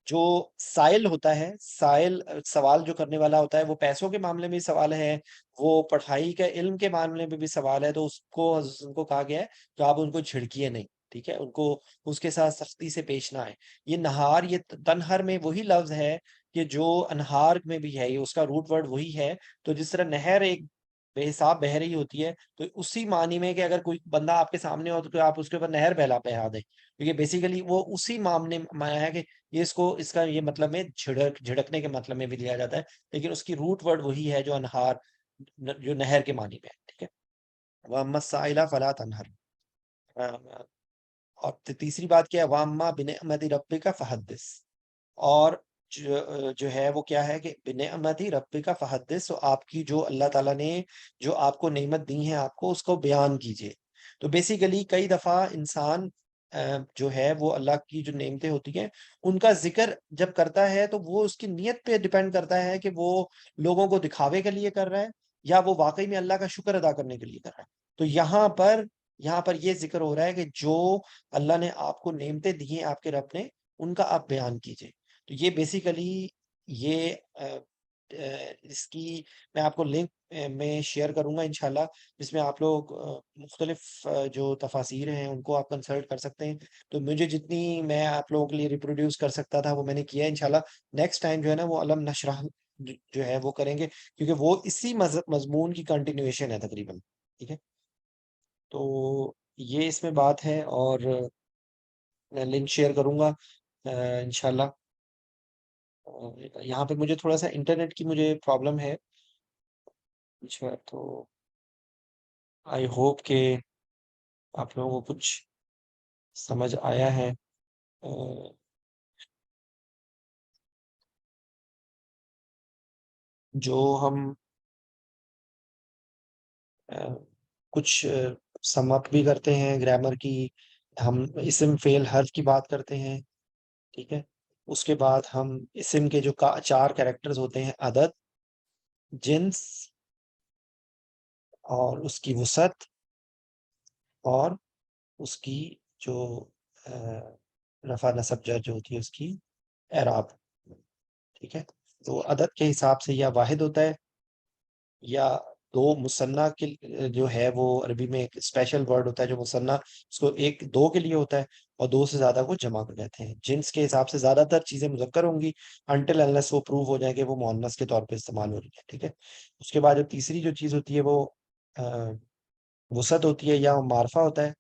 جو سائل ہوتا ہے، سائل سوال جو کرنے والا ہوتا ہے، وہ پیسوں کے معاملے میں بھی سوال ہے، وہ پڑھائی کے علم کے معاملے میں بھی سوال ہے، تو اس کو ان کو کہا گیا ہے کہ آپ ان کو جھڑکیے نہیں، ٹھیک ہے، ان کو اس کے ساتھ سختی سے پیش نہ آئے۔ یہ نہار، یہ تنہر میں وہی لفظ ہے کہ جو انہار میں بھی ہے، یہ اس کا روٹ ورڈ وہی ہے۔ تو جس طرح نہر ایک بے حساب بہہ رہی ہوتی ہے، تو اسی معنی میں کہ اگر کوئی بندہ آپ کے سامنے ہو تو آپ اس کے اوپر نہر بہا دیں، کیونکہ بیسیکلی وہ اسی معاملے میں ہے کہ یہ اس کا یہ مطلب میں جھڑکنے کے مطلب میں بھی لیا جاتا ہے، لیکن اس کی روٹ ورڈ وہی ہے جو انہار، جو نہر کے معنی میں ہے، ٹھیک ہے۔ وَأَمَّا السَّائِلَ فَلَا تَنْهَرْ، اور تیسری بات کیا ہے، وَأَمَّا بِنِعْمَتِ رَبِّكَ فَحَدِّثْ، اور جو ہے وہ کیا ہے کہ بِنِعْمَتِ رَبِّكَ فَحَدِّثْ، تو آپ کی جو اللہ تعالیٰ نے جو آپ کو نعمت دی ہیں آپ کو، اس کو بیان کیجئے۔ تو بیسیکلی کئی دفعہ انسان جو ہے وہ اللہ کی جو نعمتیں ہوتی ہیں ان کا ذکر جب کرتا ہے تو وہ اس کی نیت پہ ڈیپینڈ کرتا ہے کہ وہ لوگوں کو دکھاوے کے لیے کر رہا ہے یا وہ واقعی میں اللہ کا شکر ادا کرنے کے لیے کر رہا ہے۔ تو یہاں پر یہ ذکر ہو رہا ہے کہ جو اللہ نے آپ کو نعمتیں دی ہیں آپ کے رب نے، ان کا آپ بیان کیجئے۔ تو یہ بیسیکلی یہ اس کی میں آپ کو لنک میں شیئر کروں گا انشاءاللہ، جس میں آپ لوگ مختلف جو تفاسیر ہیں ان کو آپ کنسلٹ کر سکتے ہیں۔ تو مجھے جتنی میں آپ لوگوں کے لیے ریپروڈیوس کر سکتا تھا وہ میں نے کیا ہے، انشاءاللہ نیکسٹ ٹائم جو ہے نا وہ علم نشرح جو ہے وہ کریں گے، کیونکہ وہ اسی مضمون کی کنٹینیویشن ہے تقریباً، ٹھیک ہے۔ تو یہ اس میں بات ہے، اور میں لنک شیئر کروں گا انشاءاللہ. یہاں پہ مجھے تھوڑا سا انٹرنیٹ کی مجھے پرابلم ہے. اچھا تو آئی ہوپ کہ آپ لوگوں کو کچھ سمجھ آیا ہے. جو ہم کچھ سم اپ بھی کرتے ہیں گرامر کی. ہم اسم فعل حرف کی بات کرتے ہیں. ٹھیک ہے. اس کے بعد ہم اسم کے جو 4 کریکٹرز ہوتے ہیں: عدد، جنس اور اس کی وسعت اور اس کی جو رفع نصب جر جو ہوتی ہے اس کی اعراب. ٹھیک ہے. تو عدد کے حساب سے یا واحد ہوتا ہے یا دو مثنیٰ کے جو ہے وہ عربی میں ایک اسپیشل ورڈ ہوتا ہے جو مثنیٰ اس کو ایک دو کے لیے ہوتا ہے اور دو سے زیادہ کو جمع کر کہتے ہیں. جنس کے حساب سے زیادہ تر چیزیں مذکر ہوں گی انٹل انلیس وہ پروو ہو جائے کہ وہ مؤنث کے طور پہ استعمال ہو رہی ہے. ٹھیک ہے. اس کے بعد جو تیسری جو چیز ہوتی ہے وہ وسعت ہوتی ہے، یا معرفہ ہوتا ہے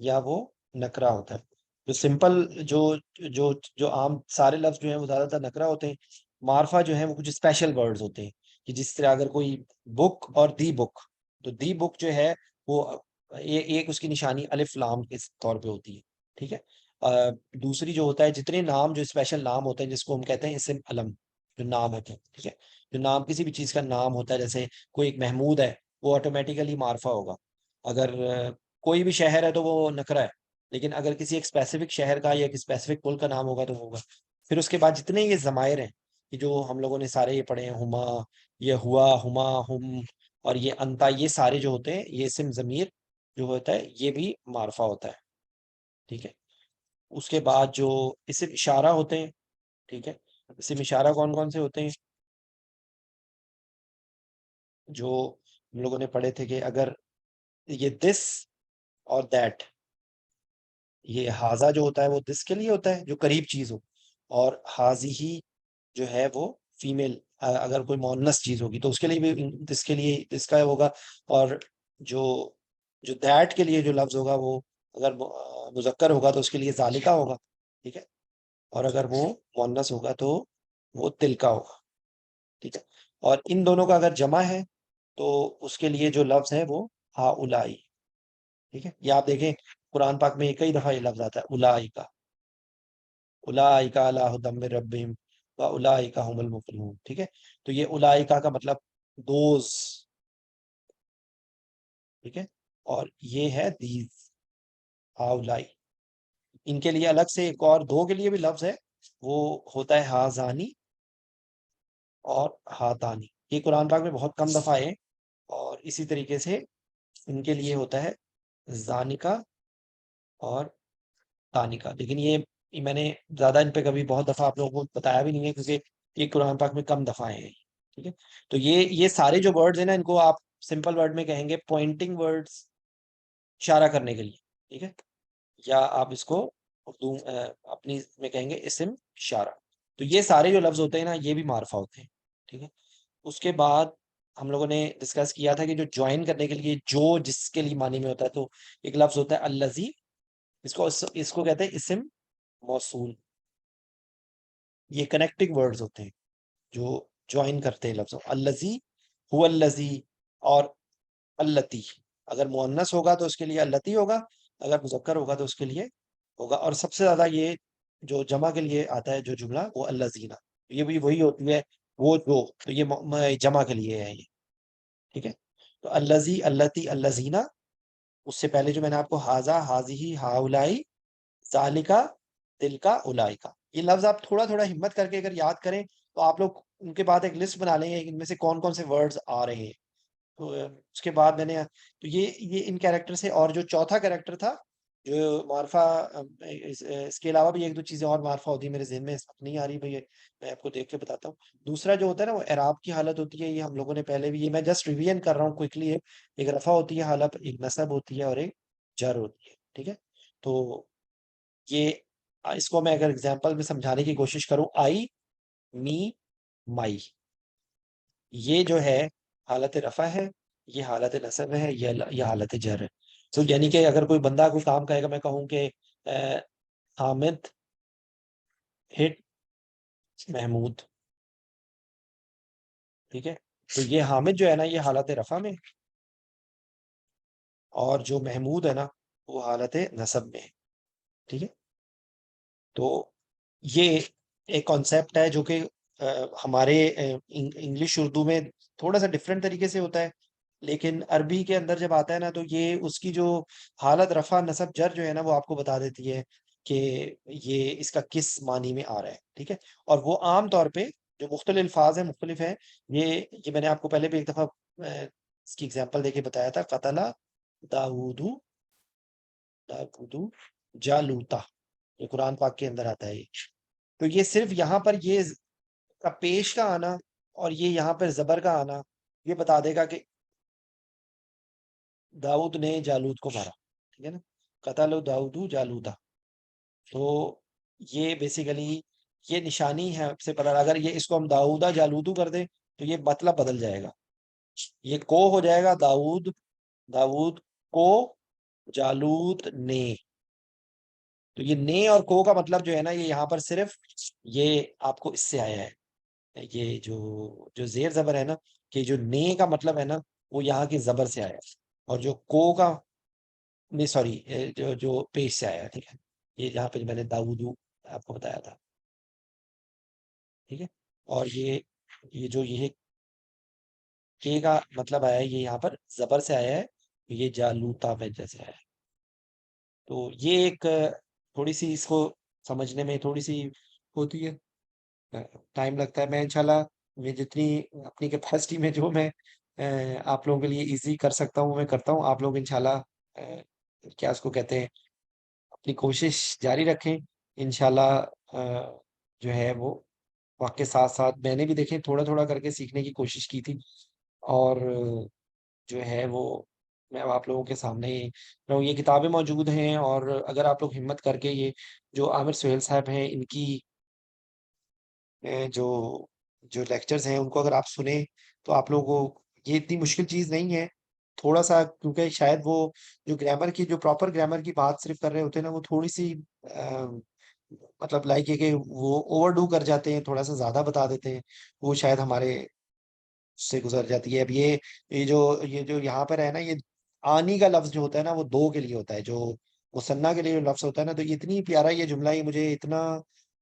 یا وہ نکرہ ہوتا ہے. جو سمپل جو جو عام سارے لفظ جو ہیں وہ زیادہ تر نکرہ ہوتے ہیں. معرفہ جو ہیں وہ کچھ اسپیشل ورڈز ہوتے ہیں کہ جس طرح اگر کوئی بک اور دی بک، تو دی بک جو ہے وہ ایک اس کی نشانی الف لام کے طور پہ ہوتی ہے. ٹھیک ہے. دوسری جو ہوتا ہے جتنے نام جو اسپیشل نام ہوتے ہیں جس کو ہم کہتے ہیں اسم علم، جو نام ہوتے ہیں. ٹھیک ہے. جو نام کسی بھی چیز کا نام ہوتا ہے، جیسے کوئی ایک محمود ہے وہ آٹومیٹیکلی معرفہ ہوگا. اگر کوئی بھی شہر ہے تو وہ نکرہ ہے، لیکن اگر کسی ایک اسپیسیفک شہر کا یا ایک اسپیسیفک ملک کا نام ہوگا تو ہوگا. پھر اس کے بعد جتنے یہ ضمائر ہیں کہ جو ہم لوگوں نے سارے یہ پڑھے ہیں، ہما، یہ ہوا، ہما، ہم اور یہ انتا، یہ سارے جو ہوتے ہیں یہ اسم ضمیر جو ہوتا ہے یہ بھی معرفہ ہوتا ہے. ٹھیک ہے. اس کے بعد جو اسم اشارہ ہوتے ہیں. ٹھیک ہے. اسم اشارہ کون کون سے ہوتے ہیں؟ جو ہم لوگوں نے پڑھے تھے کہ اگر یہ دس اور دیٹ، یہ ہاضا جو ہوتا ہے وہ دس کے لیے ہوتا ہے جو قریب چیز ہو، اور حاضی ہی جو ہے وہ فیمیل اگر کوئی مؤنث چیز ہوگی تو اس کے لیے بھی دس کے لیے دس کا ہوگا. اور جو جو دیٹ کے لیے جو لفظ ہوگا وہ اگر مذکر ہوگا تو اس کے لیے ذالکا ہوگا. ٹھیک ہے. اور اگر وہ مؤنث ہوگا تو وہ تلکا ہوگا. ٹھیک ہے. اور ان دونوں کا اگر جمع ہے تو اس کے لیے جو لفظ ہے وہ ہا اولائی. ٹھیک ہے. یہ آپ دیکھیں قرآن پاک میں کئی دفعہ یہ لفظ آتا ہے اولائکا، اولائکا علی ھدی من ربہم واولائکا ھم المفلحون. ٹھیک ہے. تو یہ اولائکا کا مطلب دوز. ٹھیک ہے. اور یہ ہے دیز، ہاؤلائی. ان کے لیے الگ سے ایک اور دو کے لیے بھی لفظ ہے، وہ ہوتا ہے ہازانی اور ہاتانی. یہ قرآن پاک میں بہت کم دفعہ ہے. اور اسی طریقے سے ان کے لیے ہوتا ہے زانکا اور تانکا. لیکن یہ میں نے زیادہ ان پہ کبھی بہت دفعہ آپ لوگوں کو بتایا بھی نہیں ہے کیونکہ یہ قرآن پاک میں کم دفعہ ہیں. ٹھیک ہے. تو یہ سارے جو ورڈز ہیں نا ان کو آپ سمپل ورڈ میں کہیں گے پوائنٹنگ ورڈز، اشارہ کرنے کے لیے. ٹھیک ہے. یا آپ اس کو اردو اپنی میں کہیں گے اسم اشارہ. تو یہ سارے جو لفظ ہوتے ہیں نا یہ بھی معرفہ ہوتے ہیں. ٹھیک ہے. اس کے بعد ہم لوگوں نے ڈسکس کیا تھا کہ جو جوائن کرنے کے لیے جو جس کے لیے معنی میں ہوتا ہے، تو ایک لفظ ہوتا ہے الذی، اس کو کہتے ہیں اسم موصول. یہ کنیکٹنگ ورڈز ہوتے ہیں جو جوائن کرتے ہیں لفظوں. الذی، هو الذی اور اللتی. اگر مؤنث ہوگا تو اس کے لیے اللتی ہوگا، اگر مذکر ہوگا تو اس کے لیے ہوگا. اور سب سے زیادہ یہ جو جمع کے لیے آتا ہے جو جملہ وہ الذین، یہ بھی وہی ہوتی ہے وہ جو، تو یہ جمع کے لیے ہے یہ. ٹھیک ہے. تو الذی، اللتی، الذین، اس سے پہلے جو میں نے آپ کو ہاذا، ہاذہ، ہاؤلائی، ذالکا، تلکا، اولائکا، یہ لفظ آپ تھوڑا تھوڑا ہمت کر کے اگر یاد کریں تو آپ لوگ ان کے بعد ایک لسٹ بنا لیں گے ان میں سے کون کون سے ورڈز آ رہے ہیں. تو اس کے بعد میں نے تو یہ ان کیریکٹر سے، اور جو چوتھا کیریکٹر تھا جو معرفہ، اس کے علاوہ بھی ایک دو چیزیں اور معرفہ ہوتی ہیں میرے ذہن میں اس وقت نہیں آ رہی بھائی، میں آپ کو دیکھ کے بتاتا ہوں. دوسرا جو ہوتا ہے نا وہ اعراب کی حالت ہوتی ہے. یہ ہم لوگوں نے پہلے بھی، یہ میں جسٹ ریویژن کر رہا ہوں کوئکلی. ایک رفع ہوتی ہے حالت، ایک نصب ہوتی ہے اور ایک جر ہوتی ہے. ٹھیک ہے. تو یہ اس کو میں اگر اگزامپل میں سمجھانے کی کوشش کروں، آئی، می، مائی، یہ جو ہے حالت رفع ہے، یہ حالت نصب ہے، یہ حالت جر ہے. تو یعنی کہ اگر کوئی بندہ کوئی کام کہے گا، میں کہوں کہ حامد، ہٹ، محمود. ٹھیک ہے، تو یہ حامد جو ہے نا یہ حالت رفع میں، اور جو محمود ہے نا وہ حالت نصب میں ہے. ٹھیک ہے، تو یہ ایک کانسیپٹ ہے جو کہ ہمارے انگلش اردو میں تھوڑا سا ڈفرینٹ طریقے سے ہوتا ہے، لیکن عربی کے اندر جب آتا ہے نا تو یہ اس کی جو حالت رفع نصب جر جو ہے نا وہ آپ کو بتا دیتی ہے کہ یہ اس کا کس معنی میں آ رہا ہے. ٹھیک ہے، اور وہ عام طور پہ جو مختلف الفاظ ہیں مختلف ہیں. یہ میں نے آپ کو پہلے بھی ایک دفعہ اس کی اگزامپل دے کے بتایا تھا. قتل داؤد جالوتا، یہ قرآن پاک کے اندر آتا ہے یہ. تو یہ صرف یہاں پر یہ کا پیش کا آنا اور یہ یہاں پر زبر کا آنا یہ بتا دے گا کہ داؤد نے جالوت کو مارا. ٹھیک ہے نا، قتل داؤد جالوتا. تو یہ بیسیکلی یہ نشانی ہے سے پتہ، اگر یہ اس کو ہم داؤدا جالودو کر دیں تو یہ مطلب بدل جائے گا. یہ کو ہو جائے گا داؤد کو جالوت نے. تو یہ نے اور کو کا مطلب جو ہے نا یہ یہاں پر صرف یہ آپ کو اس سے آیا ہے. یہ جو زیر زبر ہے نا، کہ جو نے کا مطلب ہے نا وہ یہاں کی زبر سے آیا ہے، اور جو کو کا نہیں سوری جو پیش سے آیا ہے. ٹھیک ہے، یہ جہاں پہ میں نے داؤدو آپ کو بتایا تھا. ٹھیک ہے، اور یہ جو یہ کے کا مطلب آیا ہے یہ یہاں پر زبر سے آیا ہے، یہ جالوتا میں جیسے آیا ہے. تو یہ ایک تھوڑی سی اس کو سمجھنے میں تھوڑی سی ہوتی ہے، ٹائم لگتا ہے. میں انشاءاللہ میں جتنی اپنی کیپیسٹی میں جو میں آپ لوگوں کے لیے ایزی کر سکتا ہوں میں کرتا ہوں. آپ لوگ انشاءاللہ کیا اس کو کہتے ہیں اپنی کوشش جاری رکھیں. انشاءاللہ جو ہے وہ وقت کے ساتھ ساتھ میں نے بھی دیکھیں تھوڑا تھوڑا کر کے سیکھنے کی کوشش کی تھی، اور جو ہے وہ میں آپ لوگوں کے سامنے یہ کتابیں موجود ہیں. اور اگر آپ لوگ ہمت کر کے یہ جو عامر سہیل صاحب ہیں ان کی جو جو لیکچرز ہیں ان کو اگر آپ سنیں تو آپ لوگوں کو یہ اتنی مشکل چیز نہیں ہے. تھوڑا سا کیونکہ شاید وہ جو گرامر کی جو پراپر گرامر کی بات صرف کر رہے ہوتے ہیں نا وہ تھوڑی سی مطلب لائک کہ وہ اوور ڈو کر جاتے ہیں، تھوڑا سا زیادہ بتا دیتے ہیں، وہ شاید ہمارے سے گزر جاتی ہے. اب یہ جو یہاں پر ہے نا یہ آنی کا لفظ جو ہوتا ہے نا وہ دو کے لیے ہوتا ہے، جو مثنیٰ کے لیے جو لفظ ہوتا ہے نا. تو یہ اتنی پیارا یہ جملہ یہ مجھے اتنا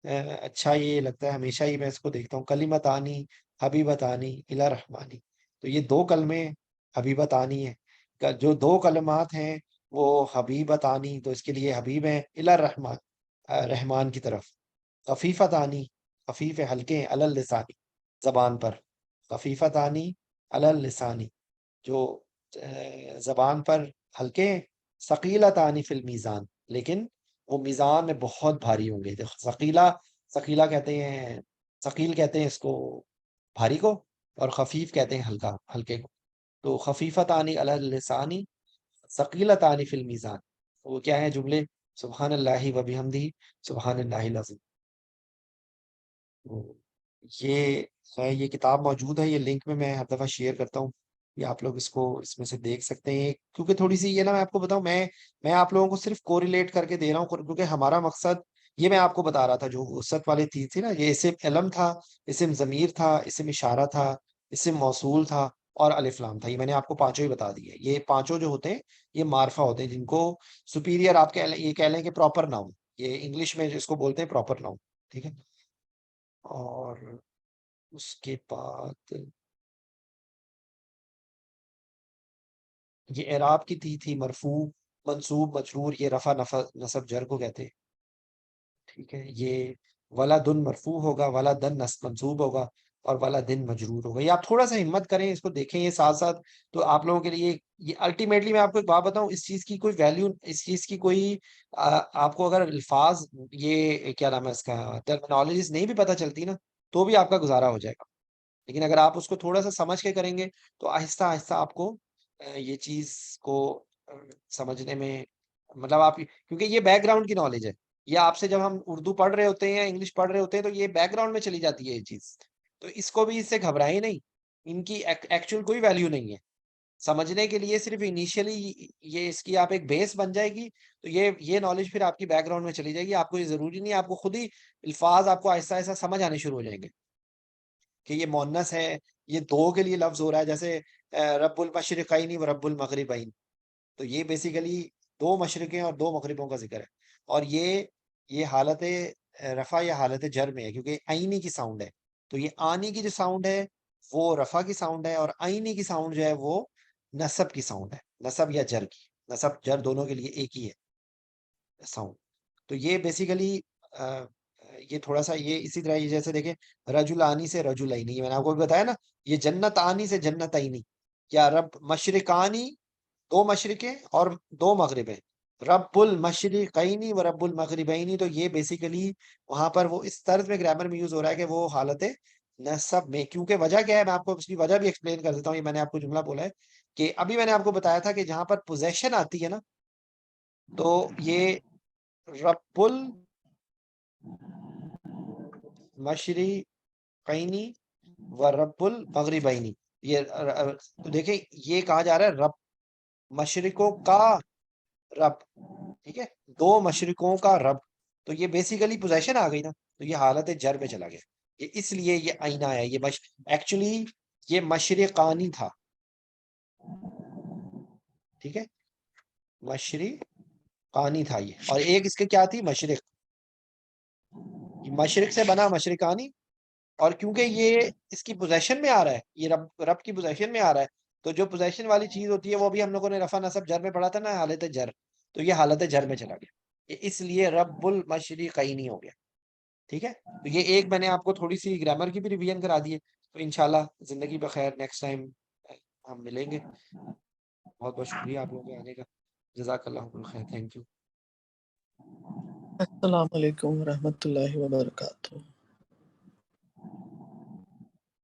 اچھا یہ لگتا ہے ہمیشہ ہی میں اس کو دیکھتا ہوں. کلمت آنی حبیبت آنی الی رحمانی. تو یہ دو کلمے حبیبت آنی ہے، جو دو کلمات ہیں وہ حبیبت آنی تو اس کے لیے حبیب ہیں الی رحمان، رحمان کی طرف. خفیفت آنی، خفیف ہلکے ہیں، علی اللسانی زبان پر. خفیفت آنی علی اللسانی جو زبان پر ہلکے ہیں. ثقیلت آنی فی المیزان لیکن وہ میزان میں بہت بھاری ہوں گے. ثقیلہ کہتے ہیں، ثقیل کہتے ہیں اس کو بھاری کو، اور خفیف کہتے ہیں ہلکا ہلکے کو. تو خفیفت آنی علی اللسانی، ثقیلت آنی فی المیزان. وہ کیا ہے جملے؟ سبحان اللہ و بحمدہ سبحان اللہ العظیم. یہ یہ کتاب موجود ہے، یہ لنک میں ہر دفعہ شیئر کرتا ہوں، یہ آپ لوگ اس کو اس میں سے دیکھ سکتے ہیں. کیونکہ تھوڑی سی یہ نا میں آپ کو بتاؤں، میں آپ لوگوں کو صرف کوریلیٹ کر کے دے رہا ہوں کیونکہ ہمارا مقصد یہ میں آپ کو بتا رہا تھا جو وسعت والی چیز تھی نا، یہ اسم علم تھا، اسم ضمیر تھا، اسم اشارہ تھا، اسم موصول تھا، اور الف لام تھا. یہ میں نے آپ کو پانچوں ہی بتا دی ہے. یہ پانچوں جو ہوتے ہیں یہ معرفہ ہوتے ہیں جن کو سپیریئر آپ یہ کہہ لیں کہ پراپر ناؤن، یہ انگلش میں جس کو بولتے ہیں پراپر ناؤن. ٹھیک ہے، اور اس کے بعد یہ اعراب کی تھی مرفوع منصوب مجرور، یہ رفع نصب جر کو کہتے ہیں. ٹھیک ہے، یہ ولدن مرفوع ہوگا، ولدن نصب منصوب ہوگا، اور ولدن مجرور ہوگا. یہ آپ تھوڑا سا ہمت کریں اس کو دیکھیں یہ ساتھ ساتھ. تو آپ لوگوں کے لیے یہ الٹیمیٹلی میں آپ کو ایک بات بتاؤں، اس چیز کی کوئی ویلیو، اس چیز کی کوئی آپ کو اگر الفاظ یہ کیا نام ہے اس کا ٹرمینالوجیز نہیں بھی پتہ چلتی نا تو بھی آپ کا گزارا ہو جائے گا. لیکن اگر آپ اس کو تھوڑا سا سمجھ کے کریں گے تو آہستہ آہستہ آپ کو یہ چیز کو سمجھنے میں مطلب آپ کیونکہ یہ بیک گراؤنڈ کی نالج ہے. یہ آپ سے جب ہم اردو پڑھ رہے ہوتے ہیں یا انگلش پڑھ رہے ہوتے ہیں تو یہ بیک گراؤنڈ میں چلی جاتی ہے یہ چیز. تو اس کو بھی اس سے گھبرائیں نہیں، ان کی ایکچوئل کوئی ویلیو نہیں ہے. سمجھنے کے لیے صرف انیشیلی یہ اس کی آپ ایک بیس بن جائے گی، تو یہ نالج پھر آپ کی بیک گراؤنڈ میں چلی جائے گی. آپ کو یہ ضروری نہیں ہے، آپ کو خود ہی الفاظ آپ کو آہستہ آہستہ سمجھ آنے شروع ہو جائیں گے کہ یہ مؤنث ہے، یہ دو کے لیے لفظ ہو رہا ہے. جیسے رب المشرقین و رب المغربین، تو یہ بیسیکلی دو مشرقیں اور دو مغربوں کا ذکر ہے. اور یہ حالت رفع یا حالت جر میں ہے، کیونکہ عینی کی ساؤنڈ ہے. تو یہ آنی کی جو ساؤنڈ ہے وہ رفع کی ساؤنڈ ہے، اور عینی کی ساؤنڈ جو ہے وہ نصب کی ساؤنڈ ہے، نصب یا جر کی. نصب جر دونوں کے لیے ایک ہی ہے ساؤنڈ. تو یہ بیسیکلی یہ تھوڑا سا یہ اسی طرح یہ جیسے دیکھیں رجل آنی سے رجل آئینی، یہ میں نے آپ کو بھی بتایا نا. یہ جنت آنی سے جنت آئینی، یا رب مشرقانی دو مشرقیں اور دو مغربیں، رب المشرقینی و رب المغربینی. تو یہ بیسیکلی وہاں پر وہ اس طرز میں گرامر میں یوز ہو رہا ہے کہ وہ حالت نصب میں. کیونکہ وجہ کیا ہے، میں آپ کو اس کی وجہ بھی ایکسپلین کر دیتا ہوں. یہ میں نے آپ کو جملہ بولا ہے کہ ابھی میں نے آپ کو بتایا تھا کہ جہاں پر پوزیشن آتی ہے نا، تو یہ رب المشرقینی و رب المغربینی، یہ تو دیکھیں یہ کہا جا رہا ہے رب مشرقوں کا رب، ٹھیک ہے، دو مشرقوں کا رب. تو یہ بیسیکلی پوزیشن آ گئی نا، تو یہ حالت جر میں چلا گیا. یہ اس لیے یہ آئینہ ہے. یہ ایکچولی یہ مشرقانی تھا، ٹھیک ہے، مشرقانی تھا یہ. اور ایک اس کے کیا تھی، مشرق. مشرق سے بنا مشرقانی. اور کیونکہ یہ اس کی پوزیشن میں آ رہا ہے، یہ رب کی پوزیشن میں آ رہا ہے، تو جو پوزیشن والی چیز ہوتی ہے وہ بھی ہم لوگوں نے رفع نصب جر میں پڑھا تھا نا، حالت جر. تو یہ حالت جر میں چلا گیا، یہ اس لیے رب المشرقین ہو گیا. ٹھیک ہے. تو یہ ایک میں نے آپ کو تھوڑی سی گرامر کی بھی ریویژن کرا دی ہے. تو انشاءاللہ زندگی بخیر، نیکسٹ ٹائم ہم ملیں گے. بہت بہت شکریہ آپ لوگوں کے آنے کا. جزاک اللہ خیر. Thank you. السلام علیکم ورحمۃ اللہ وبرکاتہ.